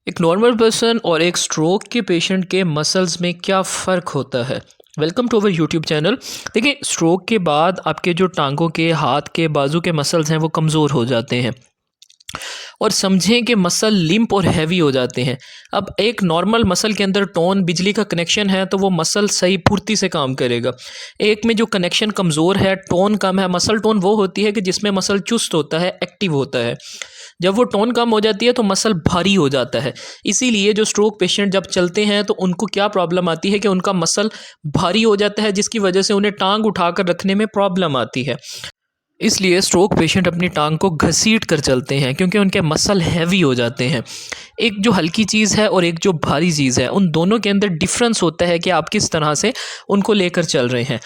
एक normal person और एक स्ट्रोक के पेशेंट के मसल्स में क्या फ़र्क होता है। Welcome to our YouTube channel. देखिए, स्ट्रोक के बाद आपके जो टांगों के, हाथ के, बाजू के मसल्स हैं वो कमज़ोर हो जाते हैं और समझें कि मसल लिम्प और हैवी हो जाते हैं। अब एक नॉर्मल मसल के अंदर टोन बिजली का कनेक्शन है तो वो मसल सही फुर्ती से काम करेगा। एक में जो कनेक्शन कमज़ोर है, टोन कम है। मसल टोन वो होती है कि जिसमें मसल चुस्त होता है, एक्टिव होता है। जब वो टोन कम हो जाती है तो मसल भारी हो जाता है। इसीलिए जो स्ट्रोक पेशेंट जब चलते हैं तो उनको क्या प्रॉब्लम आती है कि उनका मसल भारी हो जाता है, जिसकी वजह से उन्हें टांग उठाकर रखने में प्रॉब्लम आती है। इसलिए स्ट्रोक पेशेंट अपनी टांग को घसीट कर चलते हैं क्योंकि उनके मसल हैवी हो जाते हैं। एक जो हल्की चीज़ है और एक जो भारी चीज़ है, उन दोनों के अंदर डिफरेंस होता है कि आप किस तरह से उनको लेकर चल रहे हैं।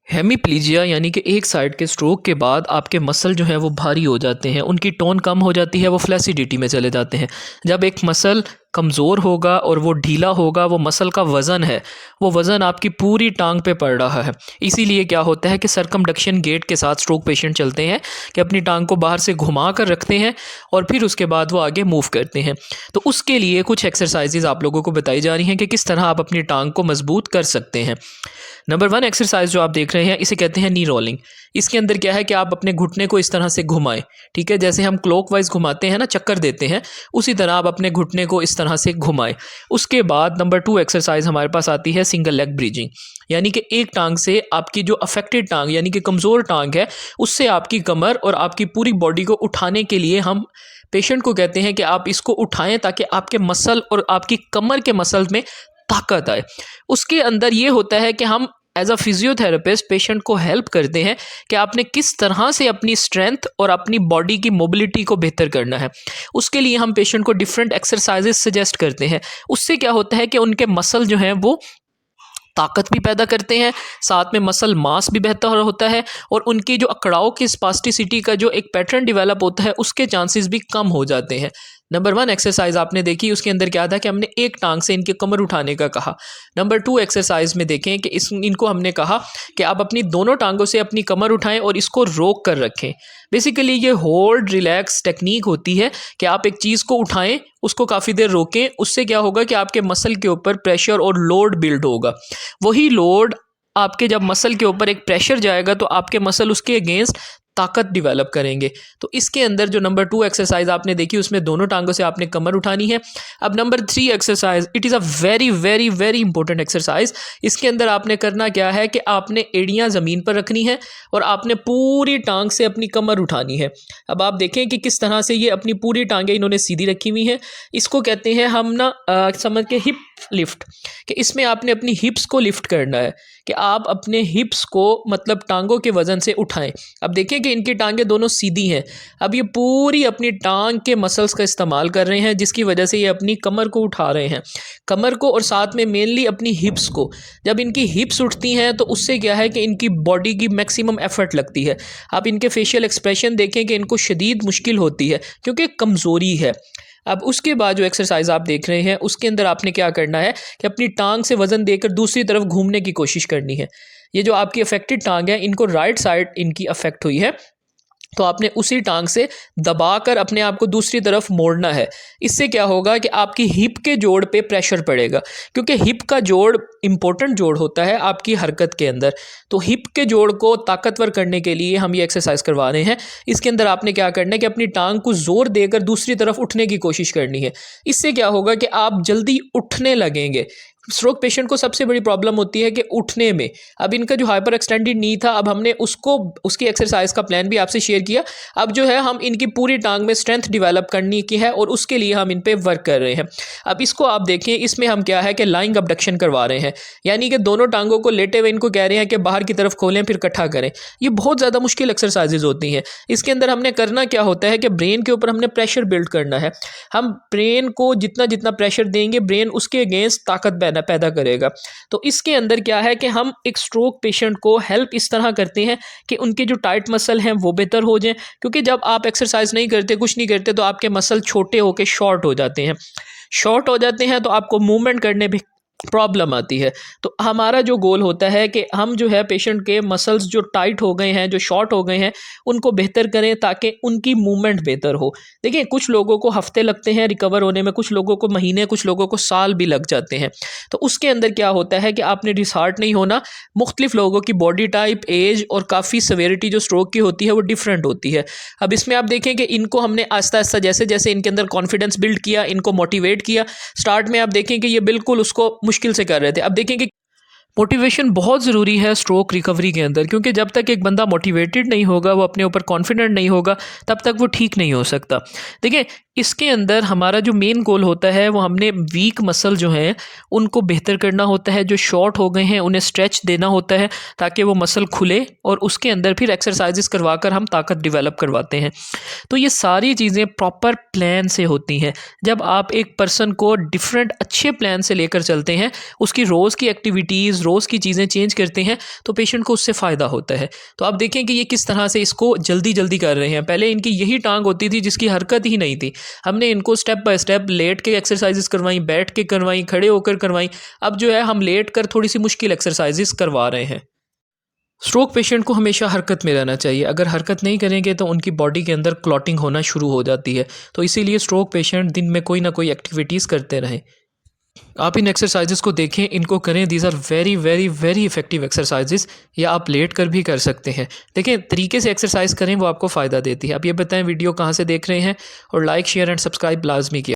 हेमीप्लीजिया यानी कि एक साइड के स्ट्रोक के बाद आपके मसल जो है वो भारी हो जाते हैं, उनकी टोन कम हो जाती है, वो फ्लैसिडिटी में चले जाते हैं। जब एक मसल कमज़ोर होगा और वो ढीला होगा, वो मसल का वज़न है, वो वज़न आपकी पूरी टांग पे पड़ रहा है। इसीलिए क्या होता है कि सरकमडक्शन गेट के साथ स्ट्रोक पेशेंट चलते हैं कि अपनी टांग को बाहर से घुमा कर रखते हैं और फिर उसके बाद वो आगे मूव करते हैं। तो उसके लिए कुछ एक्सरसाइजेज़ आप लोगों को बताई जा रही हैं कि किस तरह आप अपनी टांग को मजबूत कर सकते हैं। नंबर 1 एक्सरसाइज जो आप देख रहे हैं, इसे कहते हैं नी रोलिंग। इसके अंदर क्या है कि आप अपने घुटने को इस तरह से घुमाएं। ठीक है, जैसे हम क्लॉकवाइज घुमाते हैं ना, चक्कर देते हैं, उसी तरह आप अपने घुटने को इस तरह से घुमाएं। उसके बाद नंबर 2 एक्सरसाइज हमारे पास आती है सिंगल लेग ब्रीजिंग। यानी कि एक टांग से आपकी जो अफेक्टेड टांग यानी कि कमज़ोर टांग है, उससे आपकी कमर और आपकी पूरी बॉडी को उठाने के लिए हम पेशेंट को कहते हैं कि आप इसको उठाएं ताकि आपके मसल और आपकी कमर के मसल में ताकत आए। उसके अंदर ये होता है कि हम एज अ फिजियोथेरेपिस्ट पेशेंट को हेल्प करते हैं कि आपने किस तरह से अपनी स्ट्रेंथ और अपनी बॉडी की मोबिलिटी को बेहतर करना है। उसके लिए हम पेशेंट को डिफरेंट एक्सरसाइजेस सजेस्ट करते हैं। उससे क्या होता है कि उनके मसल जो हैं वो ताकत भी पैदा करते हैं, साथ में मसल मास भी बेहतर होता है और उनकी जो अकड़ाव की स्पास्टिसिटी का जो एक पैटर्न डेवलप होता है, उसके चांसेस भी कम हो जाते हैं। नंबर 1 एक्सरसाइज आपने देखी, उसके अंदर क्या था कि हमने एक टांग से इनकी कमर उठाने का कहा। नंबर 2 एक्सरसाइज में देखें कि इनको हमने कहा कि आप अपनी दोनों टांगों से अपनी कमर उठाएं और इसको रोक कर रखें। बेसिकली ये होल्ड रिलैक्स टेक्निक होती है कि आप एक चीज़ को उठाएं, उसको काफ़ी देर रोकें। उससे क्या होगा कि आपके मसल के ऊपर प्रेशर और लोड बिल्ड होगा। वही लोड आपके जब मसल के ऊपर एक प्रेशर जाएगा तो आपके मसल उसके अगेंस्ट ताकत डेवलप करेंगे। तो इसके अंदर जो नंबर 2 एक्सरसाइज आपने देखी, उसमें दोनों टांगों से आपने कमर उठानी है। अब number 3 exercise, it is a very very very important exercise. इसके अंदर आपने करना क्या है कि आपने एड़ियाँ ज़मीन पर रखनी है और आपने पूरी टांग से अपनी कमर उठानी है। अब आप देखें कि किस तरह से ये अपनी पूरी टांगें इन्होंने सीधी रखी हुई हैं। इसको कहते हैं हम ना समझ के हिप लिफ्ट, कि इसमें आपने अपनी हिप्स को लिफ्ट करना है कि आप अपने हिप्स को मतलब टांगों के वज़न से उठाएं। अब देखिए कि इनकी टांगें दोनों सीधी हैं। अब ये पूरी अपनी टांग के मसल्स का इस्तेमाल कर रहे हैं, जिसकी वजह से ये अपनी कमर को उठा रहे हैं, कमर को और साथ में मेनली अपनी हिप्स को। जब इनकी हिप्स उठती हैं तो उससे क्या है कि इनकी बॉडी की मैक्सिमम एफर्ट लगती है। आप इनके फेशियल एक्सप्रेशन देखें कि इनको शदीद मुश्किल होती है क्योंकि कमज़ोरी है। अब उसके बाद जो एक्सरसाइज आप देख रहे हैं, उसके अंदर आपने क्या करना है कि अपनी टांग से वज़न देकर दूसरी तरफ घूमने की कोशिश करनी है। ये जो आपकी अफेक्टेड टांग है, इनको राइट साइड इनकी अफेक्ट हुई है, तो आपने उसी टांग से दबाकर अपने आप को दूसरी तरफ मोड़ना है। इससे क्या होगा कि आपकी हिप के जोड़ पे प्रेशर पड़ेगा, क्योंकि हिप का जोड़ इंपॉर्टेंट जोड़ होता है आपकी हरकत के अंदर। तो हिप के जोड़ को ताकतवर करने के लिए हम ये एक्सरसाइज करवा रहे हैं। इसके अंदर आपने क्या करना है कि अपनी टांग को ज़ोर देकर दूसरी तरफ उठने की कोशिश करनी है। इससे क्या होगा कि आप जल्दी उठने लगेंगे। स्ट्रोक पेशेंट को सबसे बड़ी प्रॉब्लम होती है कि उठने में। अब इनका जो हाइपर एक्सटेंडेड नी था, अब हमने उसको उसकी एक्सरसाइज का प्लान भी आपसे शेयर किया। अब जो है हम इनकी पूरी टांग में स्ट्रेंथ डेवलप करने की है और उसके लिए हम इन पे वर्क कर रहे हैं। अब इसको आप देखें, इसमें हम क्या है कि लाइंग अबडक्शन करवा रहे हैं, यानी कि दोनों टांगों को लेटे हुए इनको कह रहे हैं कि बाहर की तरफ खोलें फिर इकट्ठा करें। ये बहुत ज़्यादा मुश्किल एक्सरसाइजेज होती हैं। इसके अंदर हमने करना क्या होता है कि ब्रेन के ऊपर हमने प्रेशर बिल्ड करना है। हम ब्रेन को जितना जितना प्रेशर देंगे, ब्रेन उसके अगेंस्ट ताकत पैदा करेगा। तो इसके अंदर क्या है कि हम एक स्ट्रोक पेशेंट को हेल्प इस तरह करते हैं कि उनके जो टाइट मसल हैं वो बेहतर हो जाएं, क्योंकि जब आप एक्सरसाइज नहीं करते, कुछ नहीं करते, तो आपके मसल छोटे होकर शॉर्ट हो जाते हैं। शॉर्ट हो जाते हैं तो आपको मूवमेंट करने में प्रॉब्लम आती है। तो हमारा जो गोल होता है कि हम जो है पेशेंट के मसल्स जो टाइट हो गए हैं, जो शॉर्ट हो गए हैं, उनको बेहतर करें ताकि उनकी मूवमेंट बेहतर हो। देखिए कुछ लोगों को हफ्ते लगते हैं रिकवर होने में, कुछ लोगों को महीने, कुछ लोगों को साल भी लग जाते हैं। तो उसके अंदर क्या होता है कि आपने डिसहार्ट नहीं होना। मुख्तलिफ लोगों की बॉडी टाइप, एज और काफ़ी सवेरिटी जो स्ट्रोक की होती है वो डिफरेंट होती है। अब इसमें आप देखें कि इनको हमने आहिस्ता आहिस्ता जैसे जैसे इनके अंदर कॉन्फिडेंस बिल्ड किया, इनको मोटिवेट किया। स्टार्ट में आप देखें कि ये बिल्कुल उसको मुश्किल से कर रहे थे। अब देखें कि मोटिवेशन बहुत ज़रूरी है स्ट्रोक रिकवरी के अंदर, क्योंकि जब तक एक बंदा मोटिवेटेड नहीं होगा, वो अपने ऊपर कॉन्फिडेंट नहीं होगा, तब तक वो ठीक नहीं हो सकता। देखिए इसके अंदर हमारा जो मेन गोल होता है वो हमने वीक मसल जो हैं उनको बेहतर करना होता है, जो शॉर्ट हो गए हैं उन्हें स्ट्रेच देना होता है ताकि वो मसल खुले, और उसके अंदर फिर एक्सरसाइजेस करवाकर हम ताकत डेवलप करवाते हैं। तो ये सारी चीज़ें प्रॉपर प्लान से होती हैं। जब आप एक पर्सन को डिफरेंट अच्छे प्लान से लेकर चलते हैं, उसकी रोज़ की एक्टिविटीज़, रोज़ की चीज़ें चेंज करते हैं, तो पेशेंट को उससे फ़ायदा होता है। तो आप देखें कि ये किस तरह से इसको जल्दी जल्दी कर रहे हैं। पहले इनकी यही टांग होती थी जिसकी हरकत ही नहीं थी, हमने इनको स्टेप बाय स्टेप लेट के एक्सरसाइजेस करवाई, बैठ के करवाई, खड़े होकर करवाई। अब जो है हम लेट कर थोड़ी सी मुश्किल एक्सरसाइजेस करवा रहे हैं। स्ट्रोक पेशेंट को हमेशा हरकत में रहना चाहिए। अगर हरकत नहीं करेंगे तो उनकी बॉडी के अंदर क्लॉटिंग होना शुरू हो जाती है। तो इसीलिए स्ट्रोक पेशेंट दिन में कोई ना कोई एक्टिविटीज़ करते रहें। आप इन एक्सरसाइजेस को देखें, इनको करें। These are very very very effective exercises. या आप लेट कर भी कर सकते हैं। देखें तरीके से एक्सरसाइज करें, वो आपको फ़ायदा देती है। आप ये बताएं वीडियो कहाँ से देख रहे हैं, और लाइक शेयर एंड सब्सक्राइब लाजमी किया।